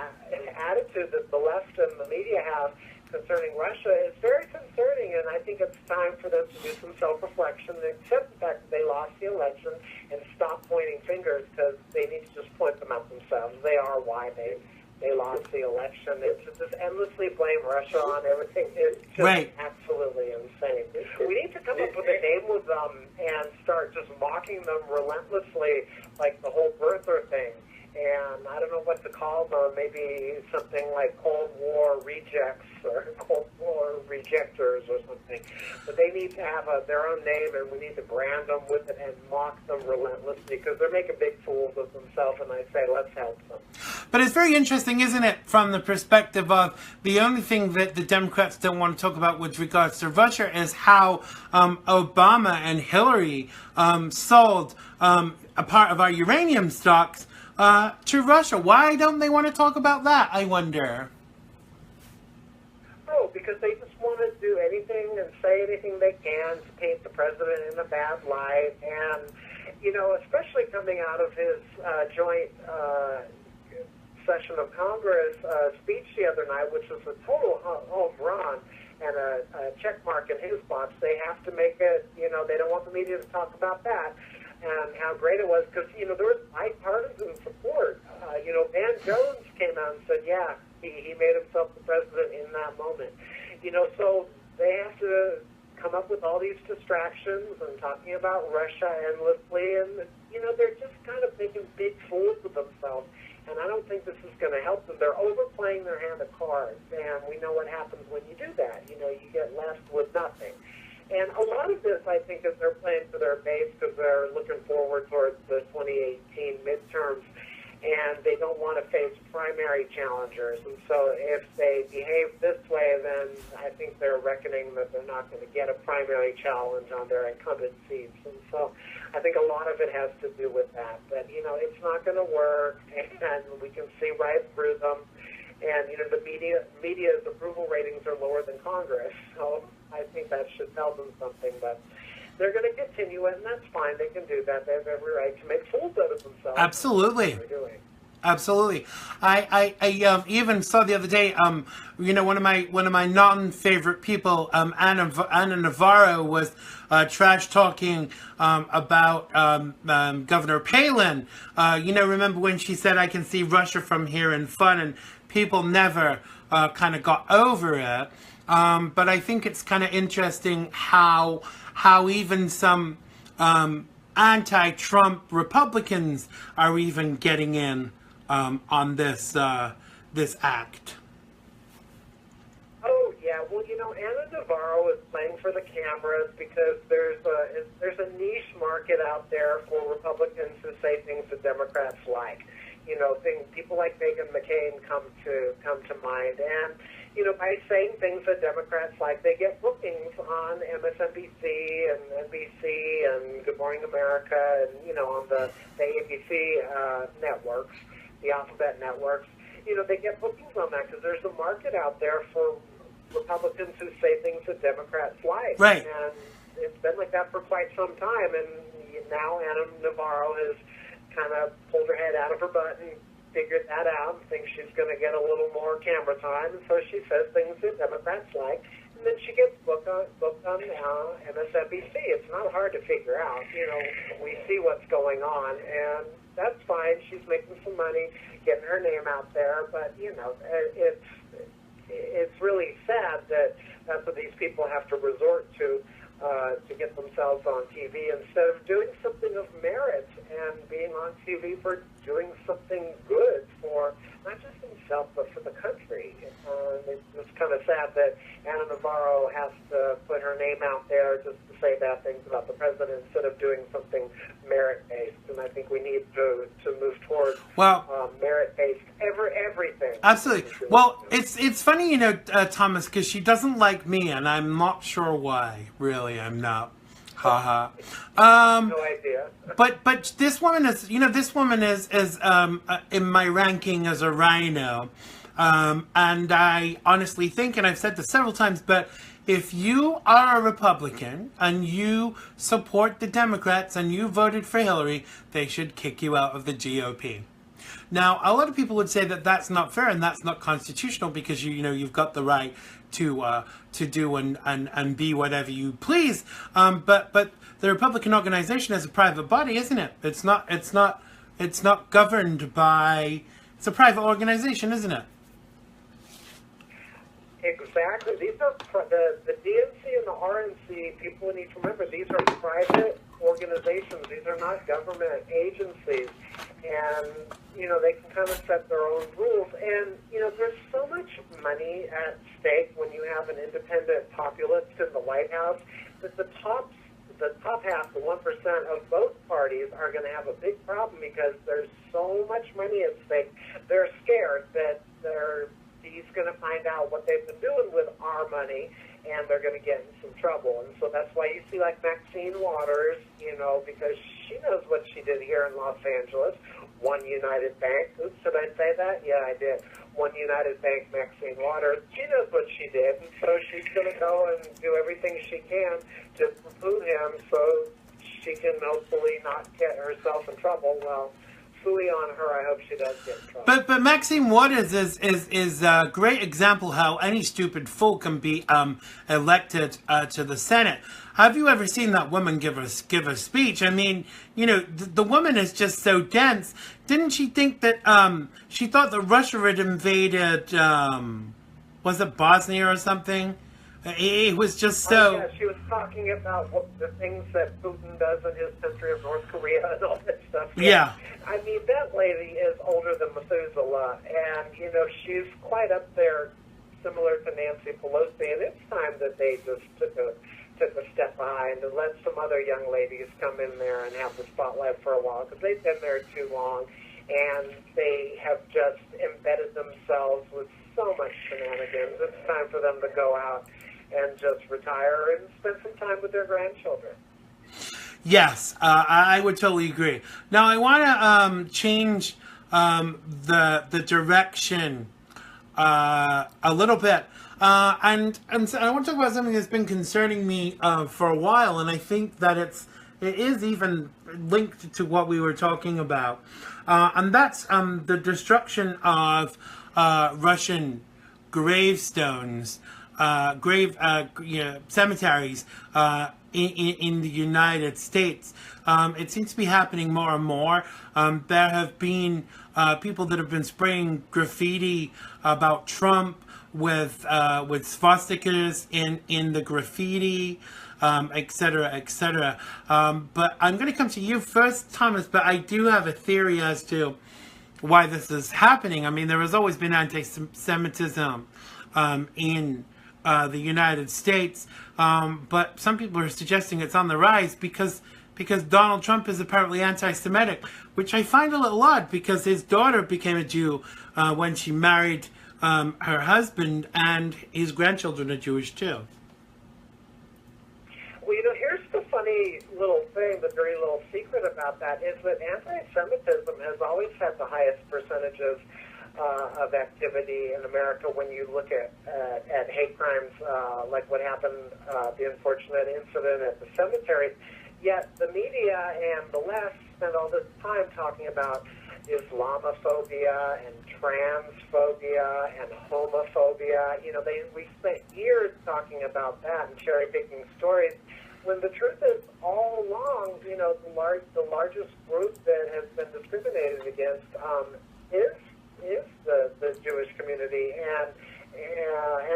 attitude that the left and the media have concerning Russia is very concerning, and I think it's time for them to do some self-reflection and accept the fact that they lost the election and stop pointing fingers because they need to just point them at themselves. They are why they lost the election. It's just endlessly blame Russia on everything. It's just absolutely insane. We need to come up with a name with them and start just mocking them relentlessly, like the whole birther thing. And I don't know what to call them, maybe something like Cold War rejects or Cold War rejectors or something. But they need to have their own name, and we need to brand them with it and mock them relentlessly because they're making big fools of themselves, and I say, let's help them. But it's very interesting, isn't it, from the perspective of the only thing that the Democrats don't want to talk about with regards to Russia is how Obama and Hillary sold a part of our uranium stocks to Russia. Why don't they want to talk about that, I wonder? Oh, because they just want to do anything and say anything they can to paint the president in a bad light. And, you know, especially coming out of his joint session of Congress speech the other night, which was a total home run and a check mark in his box. They have to make it, you know, they don't want the media to talk about that. And how great it was, because, you know, there was bipartisan support. You know, Van Jones came out and said, yeah, he made himself the president in that moment. You know, so they have to come up with all these distractions and talking about Russia endlessly. And, you know, they're just kind of making big fools of themselves. And I don't think this is going to help them. They're overplaying their hand of cards. And we know what happens when you do that. You know, you get left with nothing. And a lot of this, I think, is they're playing for their base because they're looking forward towards the 2018 midterms. and they don't want to face primary challengers. And so if they behave this way, then I think they're reckoning that they're not going to get a primary challenge on their incumbent seats. And so I think a lot of it has to do with that. But, it's not going to work, and we can see right through them. And, the media's approval ratings are lower than Congress, so I think that should tell them something. But they're going to continue it, and that's fine. They can do that. They have every right to make fools out of themselves. Absolutely. That's what they're doing. Absolutely. I even saw the other day, one of my non-favorite people, Anna Navarro, was trash talking about Governor Palin. Remember when she said, "I can see Russia from here" in fun, and people never kind of got over it. But I think it's kind of interesting how even some anti-Trump Republicans are even getting in on this act. Oh yeah, well Anna Navarro is playing for the cameras because there's a niche market out there for Republicans who say things that Democrats like. People like Meghan McCain come to mind, and by saying things that Democrats like, they get bookings on MSNBC and NBC and Good Morning America and on the ABC networks, the alphabet networks. They get bookings on that because there's a market out there for Republicans who say things that Democrats like. Right. And it's been like that for quite some time, and now Anna Navarro has kind of pulled her head out of her butt and figured that out and thinks she's going to get a little more camera time, and so she says things that Democrats like, and then she gets booked on MSNBC. It's not hard to figure out. We see what's going on, and that's fine. She's making some money, getting her name out there, but it's really sad that that's what these people have to resort to get themselves on TV instead of doing something of merit and being on TV for doing something good for not just himself but for the country. It's kind of sad that Anna Navarro has to put her name out there just to say bad things about the president instead of doing something merit-based. And I think we need to move towards merit-based everything. Absolutely. Well, it's funny, Thomas, because she doesn't like me, and I'm not sure why. Really, I'm not. Haha. No idea. But this woman is, in my ranking as a rhino. And I honestly think, and I've said this several times, but if you are a Republican and you support the Democrats and you voted for Hillary, they should kick you out of the GOP. Now, a lot of people would say that that's not fair and that's not constitutional because you've got the right to do and be whatever you please. But the Republican organization is a private body, isn't it? It's not governed by. It's a private organization, isn't it? Exactly. These are the DNC and the RNC. People need to remember these are private organizations. These are not government agencies, and they can kind of set their own rules. And there's so much money at stake when you have an independent populist in the White House that the top half, the 1% of both parties, are going to have a big problem because there's so much money at stake. They're scared that he's going to find out what they've been doing with our money, and they're going to get in some trouble. And so that's why you see like Maxine Waters, because she knows what she did here in Los Angeles. One United Bank. Oops, did I say that? Yeah, I did. One United Bank, Maxine Waters. She knows what she did, and so she's going to go and do everything she can to poo him so she can hopefully not get herself in trouble. Well, fully on her. I hope she does get in trouble. But Maxine Waters is a great example how any stupid fool can be elected to the Senate. Have you ever seen that woman give a speech? I mean, the woman is just so dense. Didn't she think that she thought that Russia had invaded? Was it Bosnia or something? It was just so. Yeah, she was talking about the things that Putin does in his country of North Korea and all that stuff. Yeah. I mean, that lady is older than Methuselah, and she's quite up there, similar to Nancy Pelosi. And it's time that they just took a step behind and let some other young ladies come in there and have the spotlight for a while because they've been there too long. and they have just embedded themselves with so much shenanigans. It's time for them to go out and just retire and spend some time with their grandchildren. Yes, I would totally agree. Now I want to change the direction a little bit, and so I want to talk about something that's been concerning me for a while, and I think that it is even linked to what we were talking about, and that's the destruction of Russian gravestones, cemeteries in the United States. It seems to be happening more and more. There have been people that have been spraying graffiti about Trump with swastikas in the graffiti, etc., etc. But I'm going to come to you first, Thomas. But I do have a theory as to why this is happening. I mean, there has always been anti-Semitism in the United States, but some people are suggesting it's on the rise because Donald Trump is apparently anti-Semitic, which I find a little odd because his daughter became a Jew when she married her husband, and his grandchildren are Jewish too. Well, here's the funny little thing, the dirty little secret about that, is that anti-Semitism has always had the highest percentages of activity in America when you look at hate crimes, like what happened, the unfortunate incident at the cemetery. Yet the media and the left spend all this time talking about Islamophobia and transphobia and homophobia. We spent years talking about that and cherry-picking stories, when the truth is, all along, the largest group that has been discriminated against is the Jewish community, and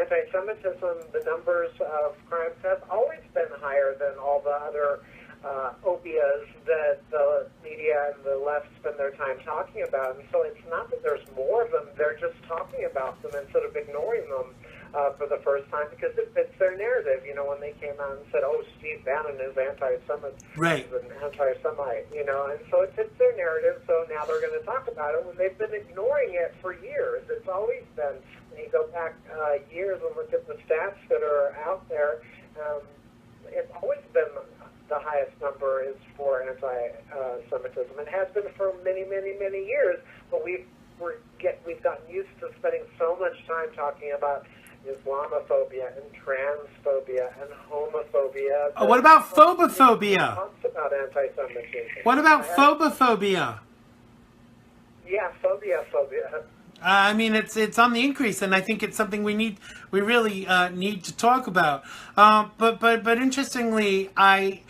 anti-Semitism, the numbers of crimes have always been higher than all the other obias that the media and the left spend their time talking about. And so it's not that there's more of them, they're just talking about them instead of ignoring them for the first time, because it fits their narrative. When they came out and said, oh, Steve Bannon is anti-Semite, right, he's an anti-Semite, and so it fits their narrative, so now they're going to talk about it when they've been ignoring it for years. It's always been, when you go back years and look at the stats that are out there, it's always been the highest number is for anti-Semitism. It has been for many, many, many years, but we've gotten used to spending so much time talking about Islamophobia and transphobia and homophobia. What about phobophobia? About anti-Semitism. What about phobophobia? Yeah, phobia. I mean, it's on the increase, and I think it's something we really need to talk about. But interestingly, I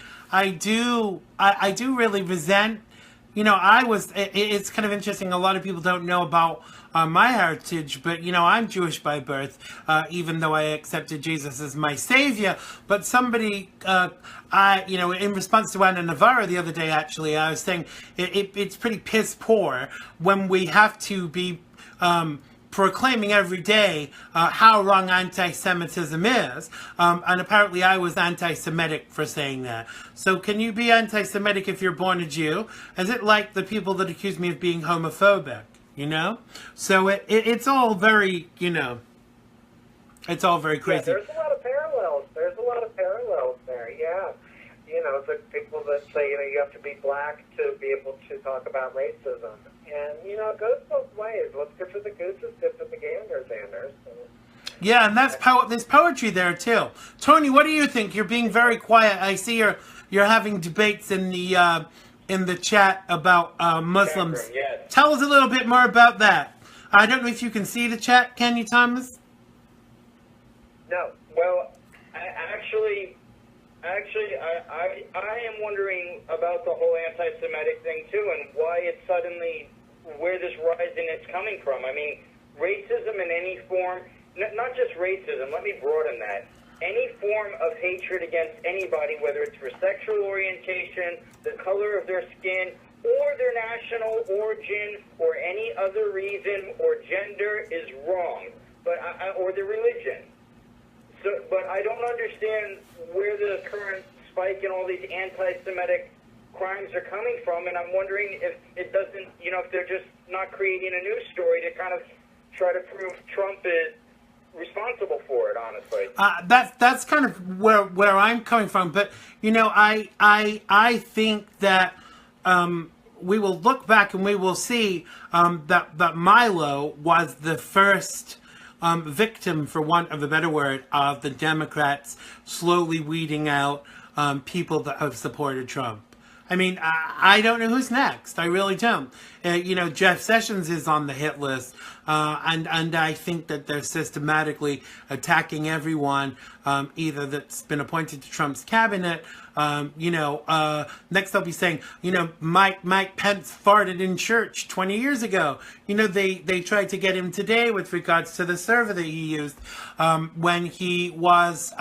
do really resent. It's kind of interesting. A lot of people don't know about my heritage, but I'm Jewish by birth, even though I accepted Jesus as my savior. But somebody, in response to Anna Navarro the other day, actually, I was saying it's pretty piss poor when we have to be proclaiming every day how wrong anti-Semitism is, and apparently I was anti-Semitic for saying that. So can you be anti-Semitic if you're born a Jew? Is it like the people that accuse me of being homophobic? So it's all very, it's all very crazy. Yeah, there's a lot of parallels. There, yeah. The people that say, you have to be black to be able to talk about racism. And, it goes both ways. What's good for the goose is good for the gander, Xander. So. Yeah, and there's poetry there, too. Tony, what do you think? You're being very quiet. I see you're having debates in the chat about Muslims. Yes. Tell us a little bit more about that. I don't know if you can see the chat. Can you, Thomas? No. Well, I am wondering about the whole anti-Semitic thing too, and why it's suddenly where this rising is coming from. I mean, racism in any form, not just racism. Let me broaden that. Any form of hatred against anybody, whether it's for sexual orientation, the color of their skin, or their national origin, or any other reason, or gender, is wrong. Or their religion. But I don't understand where the current spike in all these anti-Semitic crimes are coming from, and I'm wondering if it doesn't, if they're just not creating a news story to kind of try to prove Trump is responsible for it, honestly. That's kind of where I'm coming from, but I think that we will look back and we will see that Milo was the first victim, for want of a better word, of the Democrats slowly weeding out people that have supported Trump. I mean, I don't know who's next. I really don't. Jeff Sessions is on the hit list, and I think that they're systematically attacking everyone, either that's been appointed to Trump's cabinet. Next they'll be saying, Mike Pence farted in church 20 years ago. They tried to get him today with regards to the server that he used when he was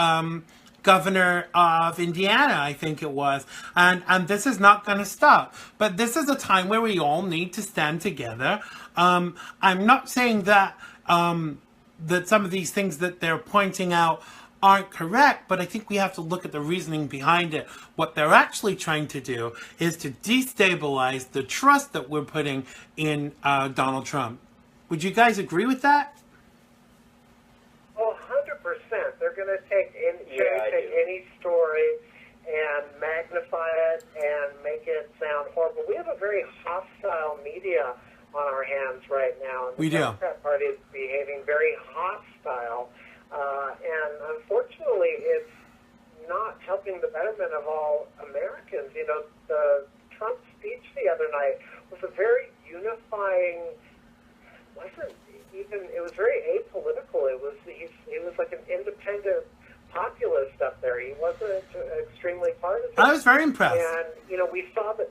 governor of Indiana, I think it was. And this is not going to stop. But this is a time where we all need to stand together. I'm not saying that that some of these things that they're pointing out aren't correct, but I think we have to look at the reasoning behind it. What they're actually trying to do is to destabilize the trust that we're putting in Donald Trump. Would you guys agree with that? Oh, 100%. They're going to take any story and magnify it and make it sound horrible. We have a very hostile media on our hands right now. And we do. The Democrat Party is behaving very hostile. And unfortunately, it's not helping the betterment of all Americans. The Trump speech the other night was a very unifying, it was very apolitical. He was like an independent populist up there. He wasn't extremely partisan. I was very impressed. And, we saw that,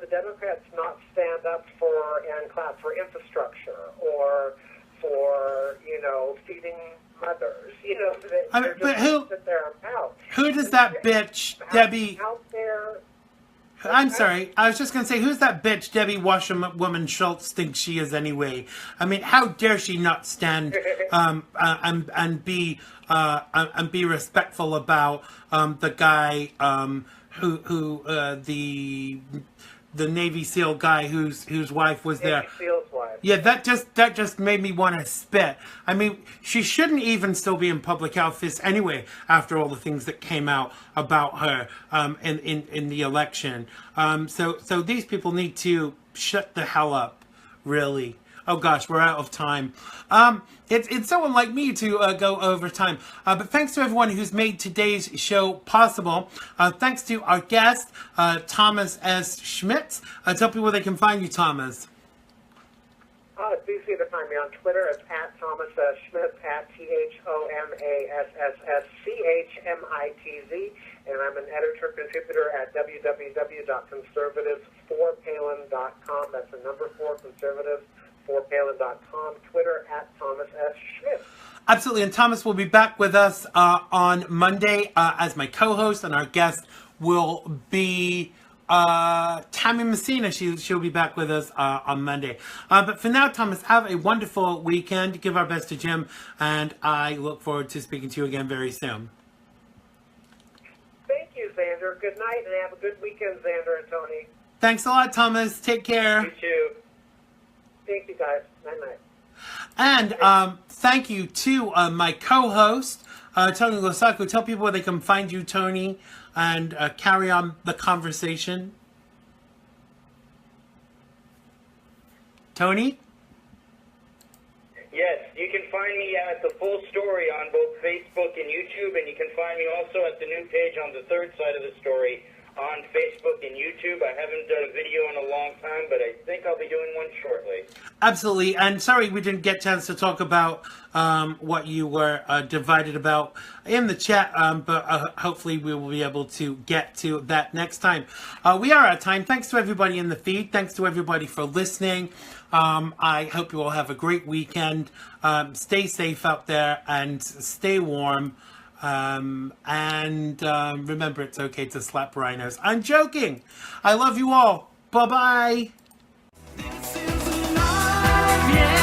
the Democrats not stand up for and clap for infrastructure or for, feeding mothers. But who? Sit there and pout. Who does that bitch, Debbie? Out there. I'm sorry. I was just going to say, who's that bitch Debbie Wasserwoman Schultz thinks she is anyway? I mean, how dare she not stand and be respectful about the guy who the Navy SEAL guy whose wife was there. Navy SEAL's wife. Yeah, that just made me want to spit. I mean, she shouldn't even still be in public office anyway, after all the things that came out about her in the election. So these people need to shut the hell up, really. Oh gosh, we're out of time. It's so unlike me to go over time. But thanks to everyone who's made today's show possible. Thanks to our guest, Thomas S. Schmitz. Tell people where they can find you, Thomas. It's easy to find me on Twitter. It's at Thomas S. Schmitz, at ThomasSschmitz. And I'm an editor-contributor at www.conservatives4palin.com. That's the number 4, conservatives4palin.com. Twitter at Thomas S. Schmitz. Absolutely. And Thomas will be back with us on Monday as my co-host, and our guest will be Tammy Messina. She'll be back with us on Monday. But for now, Thomas, have a wonderful weekend. Give our best to Jim, and I look forward to speaking to you again very soon. Thank you, Xander. Good night, and have a good weekend, Xander and Tony. Thanks a lot, Thomas. Take care. You too. Thank you, guys. Night-night. And thank you to my co-host, Tony Losacco. Tell people where they can find you, Tony, and carry on the conversation. Tony? Yes, you can find me at The Full Story on both Facebook and YouTube, and you can find me also at the new page on the third side of the story on Facebook and YouTube. I haven't done a video in a long time, but I think I'll be doing one shortly. Absolutely. And sorry we didn't get a chance to talk about what you were divided about in the chat, but hopefully we will be able to get to that next time. We are out of time. Thanks to everybody in the feed. Thanks to everybody for listening. I hope you all have a great weekend. Stay safe out there and stay warm. Remember, it's okay to slap rhinos. I'm joking. I love you all. Bye-bye. This is alive, yeah.